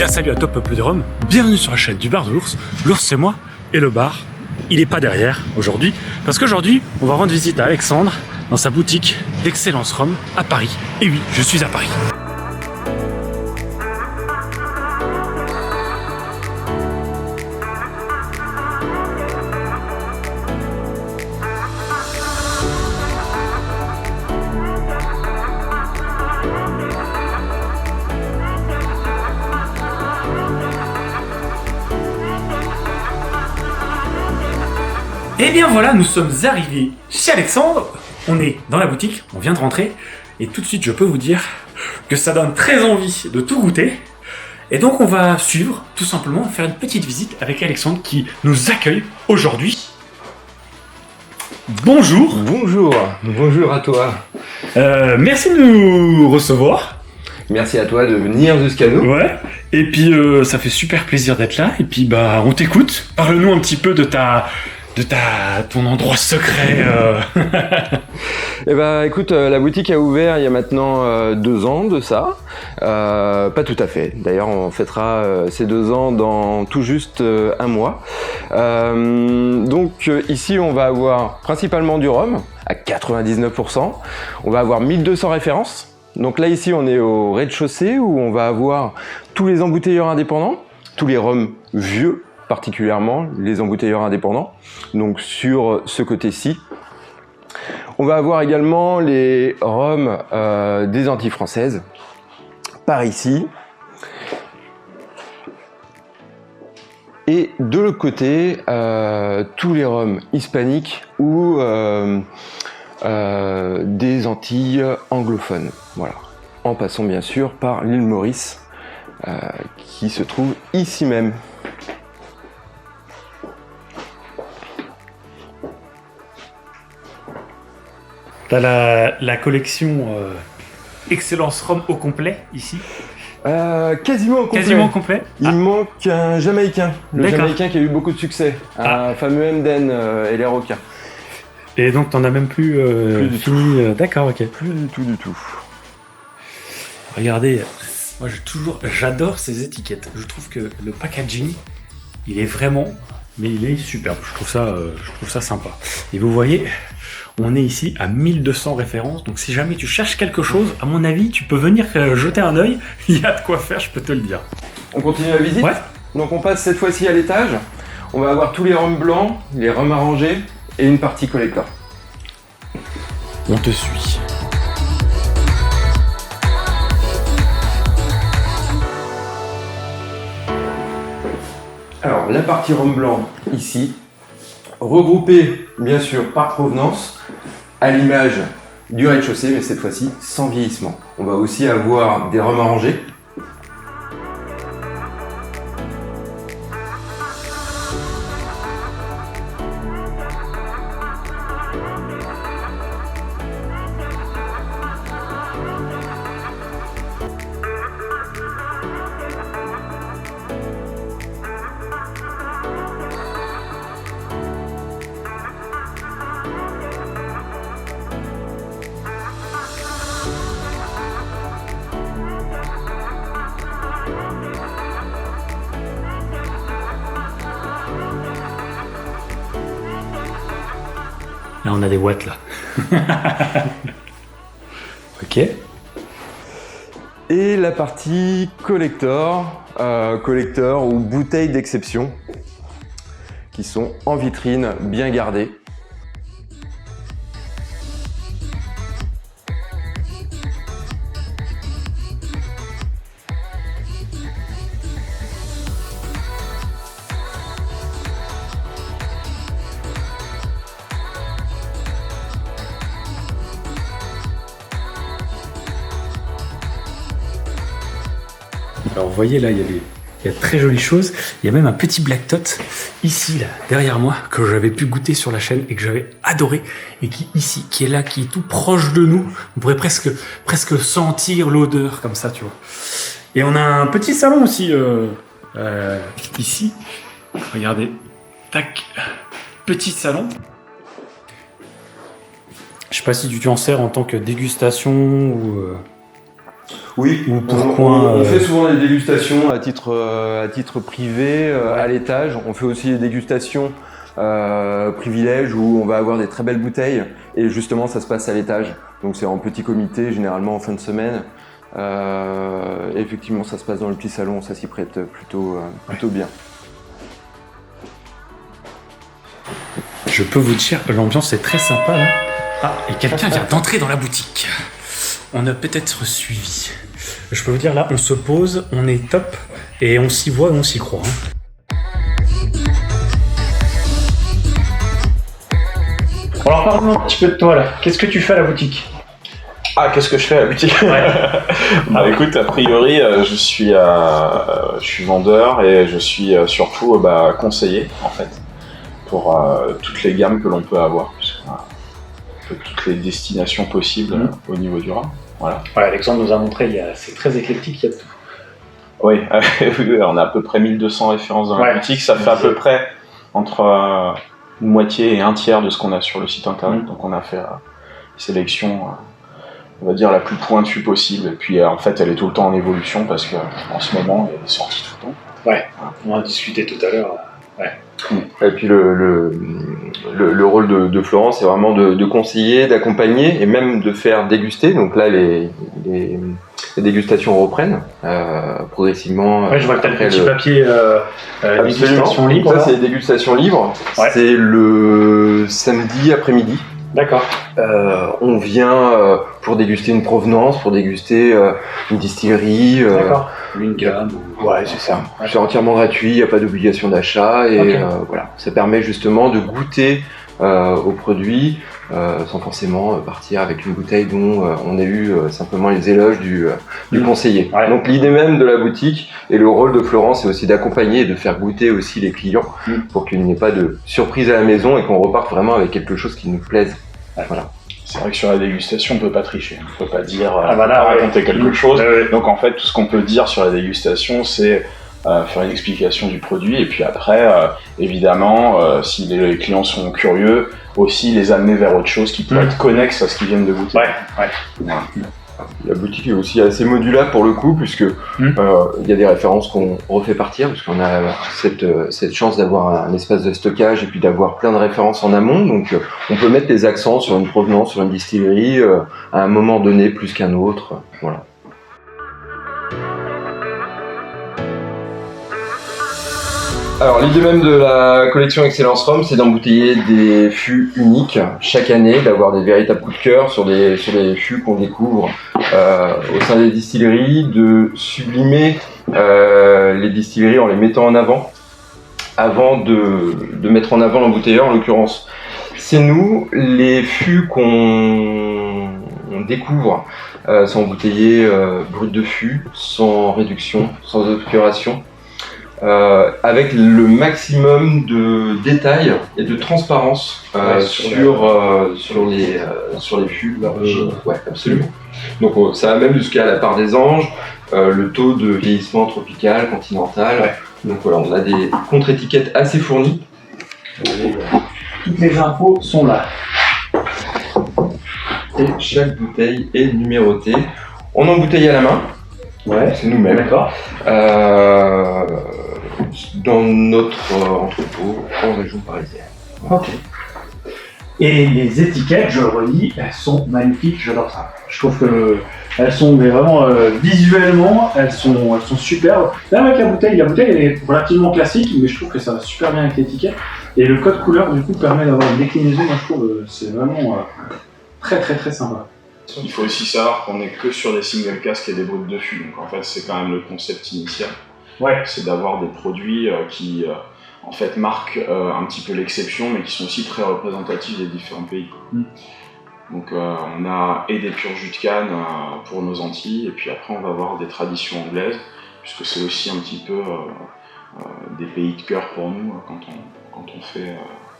salut à toi peuple de Rome, bienvenue sur la chaîne du bar de l'ours. L'ours c'est moi et le bar, il est pas derrière aujourd'hui. Parce qu'aujourd'hui, on va rendre visite à Alexandre dans sa boutique d'Excellence Rome à Paris. Et oui, je suis à Paris. Et bien voilà, nous sommes arrivés chez Alexandre. On est dans la boutique, on vient de rentrer. Et tout de suite, je peux vous dire que ça donne très envie de tout goûter. Et donc, on va suivre, tout simplement, faire une petite visite avec Alexandre qui nous accueille aujourd'hui. Bonjour. Bonjour, bonjour à toi. Merci de nous recevoir. Merci à toi de venir jusqu'à nous. Ouais. Et puis, ça fait super plaisir d'être là. Et puis, bah, on t'écoute. Parle-nous un petit peu de ton endroit secret. Eh ben, écoute, la boutique a ouvert il y a maintenant 2 ans de ça. Pas tout à fait. D'ailleurs, on fêtera ces 2 ans dans tout juste 1 mois. Donc ici, on va avoir principalement du rhum à 99%. On va avoir 1200 références. Donc là, ici, on est au rez-de-chaussée où on va avoir tous les embouteilleurs indépendants, tous les rhums vieux, particulièrement les embouteilleurs indépendants, donc sur ce côté-ci. On va avoir également les rhums des Antilles françaises, par ici. Et de l'autre côté, tous les rhums hispaniques ou des Antilles anglophones. Voilà. En passant bien sûr par l'île Maurice, qui se trouve ici même. T'as la collection Excellence Rome au complet ici. Quasiment complet. Quasiment complet. Il manque un Jamaïcain. Le D'accord. Jamaïcain qui a eu beaucoup de succès. Un fameux Emden et les requins. Et donc t'en as même plus Plus du fini. D'accord, ok. Plus du tout, du tout. Regardez, moi j'adore ces étiquettes. Je trouve que le packaging, il est vraiment, mais il est superbe. Je trouve ça sympa. Et vous voyez, on est ici à 1200 références. Donc si jamais tu cherches quelque chose, à mon avis, tu peux venir jeter un œil. Il y a de quoi faire, je peux te le dire. On continue la visite. Ouais. Donc on passe cette fois-ci à l'étage. On va avoir tous les rhums blancs, les rhums arrangés et une partie collector. On te suit. Alors la partie rhum blanc ici, regroupée bien sûr par provenance, à l'image du rez-de-chaussée, mais cette fois-ci sans vieillissement. On va aussi avoir des rhums arrangés. Là, on a des watts là. Ok. Et la partie collector, collector ou bouteilles d'exception, qui sont en vitrine, bien gardées. Alors vous voyez là, il y a de très jolies choses. Il y a même un petit black tot ici, là, derrière moi, que j'avais pu goûter sur la chaîne et que j'avais adoré. Et qui ici, qui est là, qui est tout proche de nous. On pourrait presque sentir l'odeur comme ça, tu vois. Et on a un petit salon aussi ici. Regardez, tac, petit salon. Je sais pas si tu t'en sers en tant que dégustation Oui, ou pourquoi on fait souvent des dégustations à titre privé, à l'étage. On fait aussi des dégustations privilèges où on va avoir des très belles bouteilles et justement ça se passe à l'étage. Donc c'est en petit comité, généralement en fin de semaine. Effectivement, ça se passe dans le petit salon, ça s'y prête plutôt bien. Je peux vous dire, l'ambiance est très sympa là. Ah, et quelqu'un vient d'entrer dans la boutique. On a peut-être suivi. Je peux vous dire là, on se pose, on est top et on s'y voit et on s'y croit. Alors parle-nous un petit peu de toi là. Qu'est-ce que tu fais à la boutique? Ah, qu'est-ce que je fais à la boutique? Bah écoute, a priori, je suis vendeur et je suis surtout conseiller en fait pour toutes les gammes que l'on peut avoir, toutes les destinations possibles au niveau du rhum. Voilà. Ouais, Alexandre nous a montré, c'est très éclectique, il y a de tout. Oui, on a à peu près 1200 références dans la boutique, ça fait à peu près entre une moitié et un tiers de ce qu'on a sur le site internet, donc on a fait une sélection on va dire la plus pointue possible, et puis en fait elle est tout le temps en évolution parce qu'en ce moment il y a des sorties tout le temps. Ouais, on en a discuté tout à l'heure. Ouais. Et puis le rôle de Florent, c'est vraiment de conseiller, d'accompagner et même de faire déguster. Donc là, les dégustations reprennent progressivement. Ouais, je vois que tu as le petit papier dégustation libre. Ça, c'est les dégustations libres. Ouais. C'est le samedi après-midi. D'accord. On vient pour déguster une provenance, pour déguster une distillerie. D'accord. Une gamme. Ouais, c'est ça. C'est entièrement gratuit, il n'y a pas d'obligation d'achat et voilà. Ça permet justement de goûter aux produits sans forcément partir avec une bouteille dont on a eu simplement les éloges du conseiller. Ouais. Donc l'idée même de la boutique et le rôle de Florent, c'est aussi d'accompagner et de faire goûter aussi les clients pour qu'il n'y ait pas de surprise à la maison et qu'on reparte vraiment avec quelque chose qui nous plaise. Voilà. C'est vrai que sur la dégustation, on ne peut pas tricher, on ne peut pas dire, raconter quelque chose. Donc en fait, tout ce qu'on peut dire sur la dégustation, c'est faire une explication du produit et puis après, évidemment, si les clients sont curieux, aussi les amener vers autre chose qui pourrait être connexe à ce qu'ils viennent de goûter. Voilà. La boutique est aussi assez modulable pour le coup, puisque il y a des références qu'on refait partir, parce qu'on a cette chance d'avoir un espace de stockage et puis d'avoir plein de références en amont. Donc on peut mettre les accents sur une provenance, sur une distillerie, à un moment donné plus qu'un autre. Voilà. Alors l'idée même de la collection Excellence Rhum, c'est d'embouteiller des fûts uniques chaque année, d'avoir des véritables coups de cœur sur des fûts qu'on découvre au sein des distilleries, de sublimer les distilleries en les mettant en avant de mettre en avant l'embouteilleur. En l'occurrence, c'est nous, les fûts qu'on découvre sont embouteillés brut de fût, sans réduction, sans obturation. Avec le maximum de détails et de transparence sur les fûts. Ouais, absolument. Donc ça va même jusqu'à la part des anges, le taux de vieillissement tropical, continental. Ouais. Donc voilà, on a des contre-étiquettes assez fournies. Toutes les infos sont là. Et chaque bouteille est numérotée. On embouteille à la main. Ouais, c'est nous-mêmes. D'accord. Dans notre entrepôt en région parisienne. Ok. Et les étiquettes, je le redis, elles sont magnifiques, j'adore ça. Je trouve que elles sont vraiment visuellement, elles sont superbes. Même avec la bouteille elle est relativement classique, mais je trouve que ça va super bien avec l'étiquette. Et le code couleur du coup permet d'avoir une déclinaison, moi je trouve c'est vraiment très très très sympa. Il faut aussi savoir qu'on n'est que sur des single casques et des brutes de fût, donc en fait c'est quand même le concept initial. Ouais. C'est d'avoir des produits qui en fait marquent un petit peu l'exception, mais qui sont aussi très représentatifs des différents pays. Donc on a et des purs jus de canne pour nos Antilles, et puis après on va avoir des traditions anglaises, puisque c'est aussi un petit peu des pays de cœur pour nous quand on fait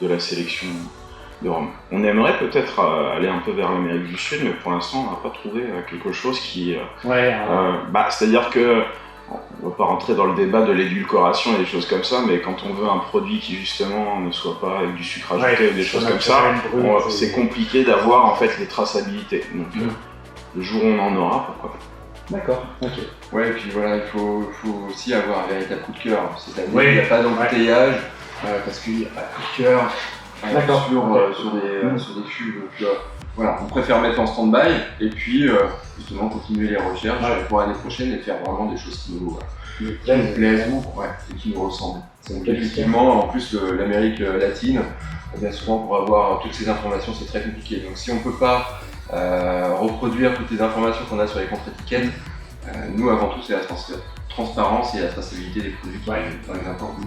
de la sélection de rhum. On aimerait peut-être aller un peu vers l'Amérique du Sud, mais pour l'instant on n'a pas trouvé quelque chose qui... c'est-à-dire que on ne va pas rentrer dans le débat de l'édulcoration et des choses comme ça, mais quand on veut un produit qui justement ne soit pas avec du sucre ajouté ou des choses comme ça, c'est compliqué d'avoir en fait les traçabilités. Donc le jour où on en aura, pourquoi pas. D'accord, ok. Ouais, et puis voilà, il faut aussi avoir un véritable coup de cœur. C'est-à-dire Oui. qu'il n'y a pas d'embouteillage, parce qu'il n'y a pas de coup de cœur D'accord. sur des fûts. Donc voilà, on préfère mettre en stand-by et puis justement continuer les recherches pour l'année prochaine et faire vraiment des choses qui nous plaisent et qui nous ressemblent. Donc effectivement, en plus l'Amérique latine, bien souvent pour avoir toutes ces informations c'est très compliqué. Donc si on ne peut pas reproduire toutes les informations qu'on a sur les contre-étiquettes, nous avant tout c'est la transparence et la traçabilité des produits qui nous importent.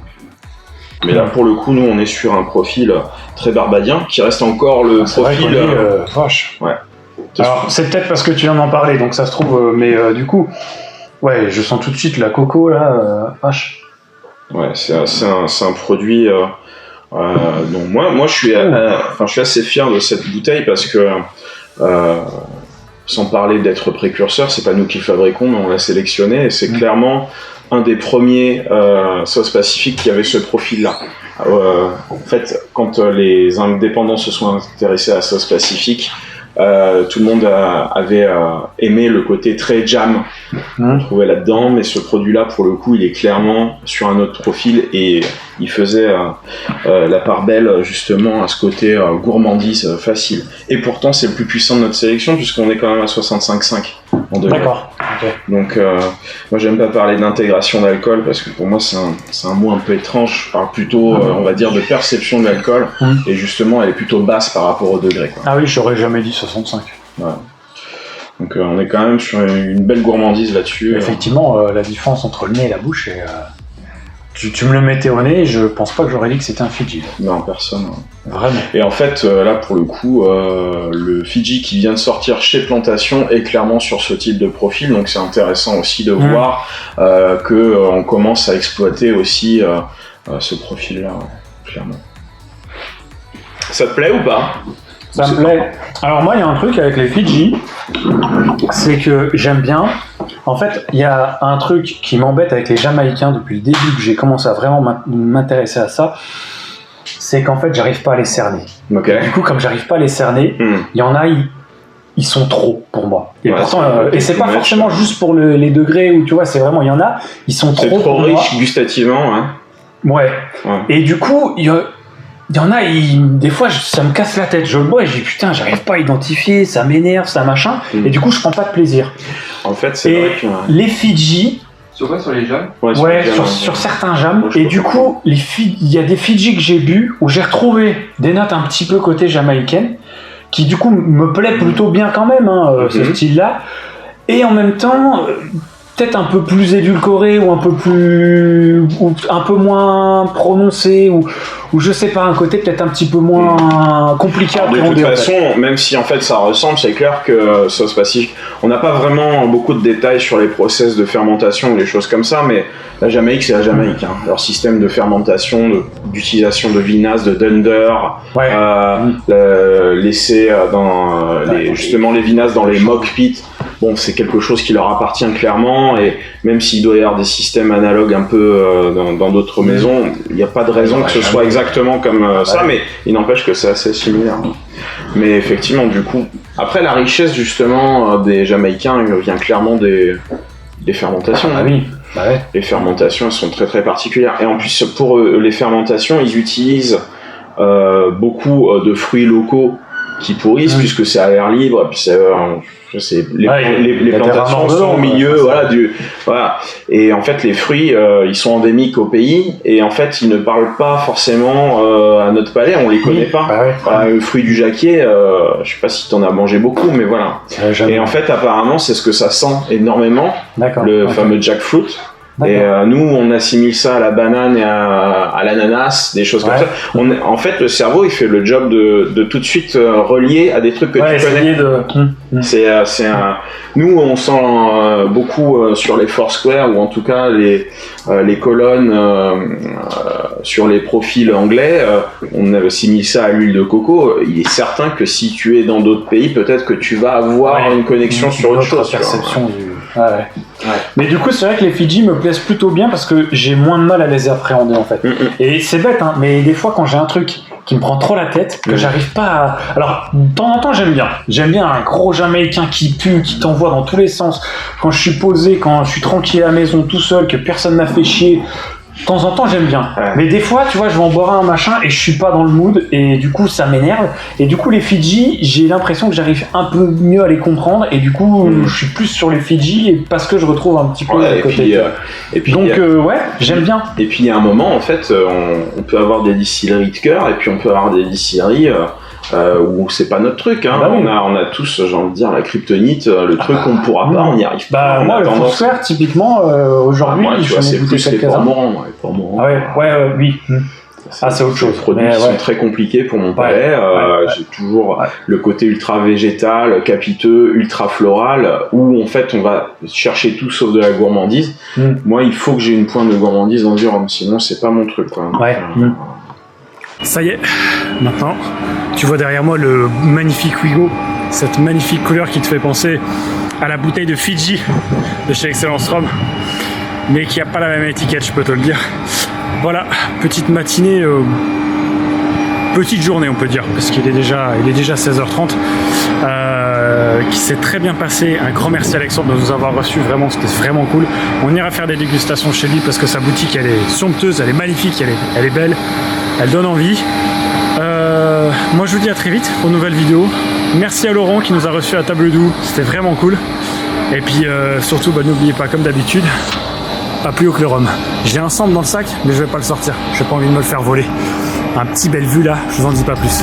Mais là, pour le coup, nous, on est sur un profil très barbadien, qui reste encore le profil... vache. Ouais. Alors, c'est peut-être parce que tu viens d'en parler, donc ça se trouve, mais du coup, ouais, je sens tout de suite la coco, là, vache. Ouais, c'est un produit... donc moi, je suis assez fier de cette bouteille, parce que, sans parler d'être précurseur, c'est pas nous qui le fabriquons, mais on l'a sélectionné, et c'est clairement... un des premiers sauces pacifiques qui avait ce profil-là. En fait, quand les indépendants se sont intéressés à la sauce pacifique, tout le monde avait aimé le côté très jam qu'on trouvait là-dedans, mais ce produit-là, pour le coup, il est clairement sur un autre profil et il faisait la part belle justement à ce côté gourmandise facile. Et pourtant, c'est le plus puissant de notre sélection puisqu'on est quand même à 65,5 en degrés. D'accord. Okay. Donc, moi, j'aime pas parler d'intégration d'alcool parce que pour moi, c'est un mot un peu étrange. Je parle plutôt, on va dire, de perception de l'alcool et justement, elle est plutôt basse par rapport au degré, quoi. Ah oui, j'aurais jamais dit 65. Ouais. Donc, on est quand même sur une belle gourmandise là-dessus. Effectivement, la différence entre le nez et la bouche est... Tu me le mettais au nez, je pense pas que j'aurais dit que c'était un Fidji. Non, personne. Vraiment. Et en fait, là, pour le coup, le Fidji qui vient de sortir chez Plantation est clairement sur ce type de profil, donc c'est intéressant aussi de voir qu'on commence à exploiter aussi ce profil-là, clairement. Ça te plaît ou pas ? Ça me plaît. Alors moi, il y a un truc avec les Fidji, c'est que j'aime bien. En fait, il y a un truc qui m'embête avec les Jamaïcains depuis le début que j'ai commencé à vraiment m'intéresser à ça, c'est qu'en fait, j'arrive pas à les cerner. Okay. Du coup, comme j'arrive pas à les cerner, il y en a, ils sont trop pour moi. Et pourtant, et c'est pas forcément juste pour les degrés où tu vois, c'est vraiment, il y en a, ils sont trop pour moi. C'est trop riche gustativement, hein. Ouais. Et du coup, il y en a, des fois, ça me casse la tête. Je le bois et je dis putain, j'arrive pas à identifier, ça m'énerve, ça machin. Et du coup, je prends pas de plaisir. En fait, c'est vrai que... les Fidji... Sur quoi ? Sur les jams ? Sur certains jams. Et du coup, il y a des Fidji que j'ai bu où j'ai retrouvé des notes un petit peu côté jamaïcaine qui du coup me plaît plutôt bien quand même, ce style-là. Et en même temps... peut-être un peu plus édulcoré ou un peu moins prononcé ou je sais pas, un côté peut-être un petit peu moins compliqué à appréhender. De toute façon, même si en fait ça ressemble, c'est clair que sauce pacifique, on n'a pas vraiment beaucoup de détails sur les process de fermentation ou des choses comme ça, mais la Jamaïque c'est la Jamaïque, hein. Leur système de fermentation, d'utilisation de vinasse, de dunder, laisser dans justement les vinasses dans les mock pits. Bon, c'est quelque chose qui leur appartient clairement, et même s'il doit y avoir des systèmes analogues un peu dans d'autres maisons, il n'y a pas de raison que ce soit exactement comme ça, mais il n'empêche que c'est assez similaire. Mais effectivement, du coup, après la richesse justement des Jamaïcains vient clairement des fermentations. Ah oui. Bah ouais. Les fermentations elles sont très très particulières, et en plus pour les fermentations, ils utilisent beaucoup de fruits locaux qui pourrissent puisque c'est à l'air libre, et puis les plantations sont au milieu, voilà. Et en fait, les fruits, ils sont endémiques au pays, et en fait, ils ne parlent pas forcément à notre palais, on les connaît pas. Le fruit du jacquier, je sais pas si t'en as mangé beaucoup, mais voilà. Et en fait, apparemment, c'est ce que ça sent énormément, le fameux jackfruit. Et nous, on assimile ça à la banane et à l'ananas, des choses comme ça. En fait, le cerveau, il fait le job de tout de suite relier à des trucs que tu connais. Nous, on sent beaucoup sur les Foursquare, ou en tout cas les colonnes sur les profils anglais. On assimile ça à l'huile de coco. Il est certain que si tu es dans d'autres pays, peut-être que tu vas avoir une connexion sur autre chose. Perception Mais du coup, c'est vrai que les Fidji me plaisent plutôt bien parce que j'ai moins de mal à les appréhender en fait. Et c'est bête, hein, mais des fois quand j'ai un truc qui me prend trop la tête, que j'arrive pas à... Alors, de temps en temps, j'aime bien un gros Jamaïcain qui pue, qui t'envoie dans tous les sens. Quand je suis posé, quand je suis tranquille à la maison tout seul, que personne m'a fait chier, de temps en temps, j'aime bien. Mais des fois, tu vois, je vais en boire un machin et je suis pas dans le mood et du coup, ça m'énerve. Et du coup, les Fidji, j'ai l'impression que j'arrive un peu mieux à les comprendre et du coup, je suis plus sur les Fidji et parce que je retrouve un petit peu le côté. Donc, ouais, j'aime bien. Et puis, il y a un moment, en fait, on peut avoir des distilleries de cœur et puis on peut avoir des distilleries où c'est pas notre truc. Hein. On a tous, j'ai envie de dire, la kryptonite, le truc qu'on ne pourra pas, on n'y arrive pas. Moi, le Foursquare, typiquement, aujourd'hui, tu vois, c'est plus les cormorans. Oui. C'est autre chose. Les produits qui sont très compliqués pour mon palais. J'ai toujours le côté ultra végétal, capiteux, ultra floral, où en fait on va chercher tout sauf de la gourmandise. Moi, il faut que j'ai une pointe de gourmandise dans du rhum, sinon c'est pas mon truc. Quoi. Ça y est, maintenant, tu vois derrière moi le magnifique Wigo, cette magnifique couleur qui te fait penser à la bouteille de Fidji de chez Excellence Rhum, mais qui n'a pas la même étiquette, je peux te le dire. Voilà, petite matinée, petite journée on peut dire, parce qu'il est déjà 16h30, qui s'est très bien passé. Un grand merci à Alexandre de nous avoir reçus, vraiment, c'était vraiment cool. On ira faire des dégustations chez lui parce que sa boutique elle est somptueuse, elle est magnifique, elle est belle. Elle donne envie. Moi je vous dis à très vite pour une nouvelle vidéo. Merci à Laurent qui nous a reçus à Table Doux, c'était vraiment cool. Et puis surtout n'oubliez pas comme d'habitude, pas plus haut que le rhum. J'ai un sample dans le sac mais je vais pas le sortir, j'ai pas envie de me le faire voler. Un petit Bellevue là, je vous en dis pas plus.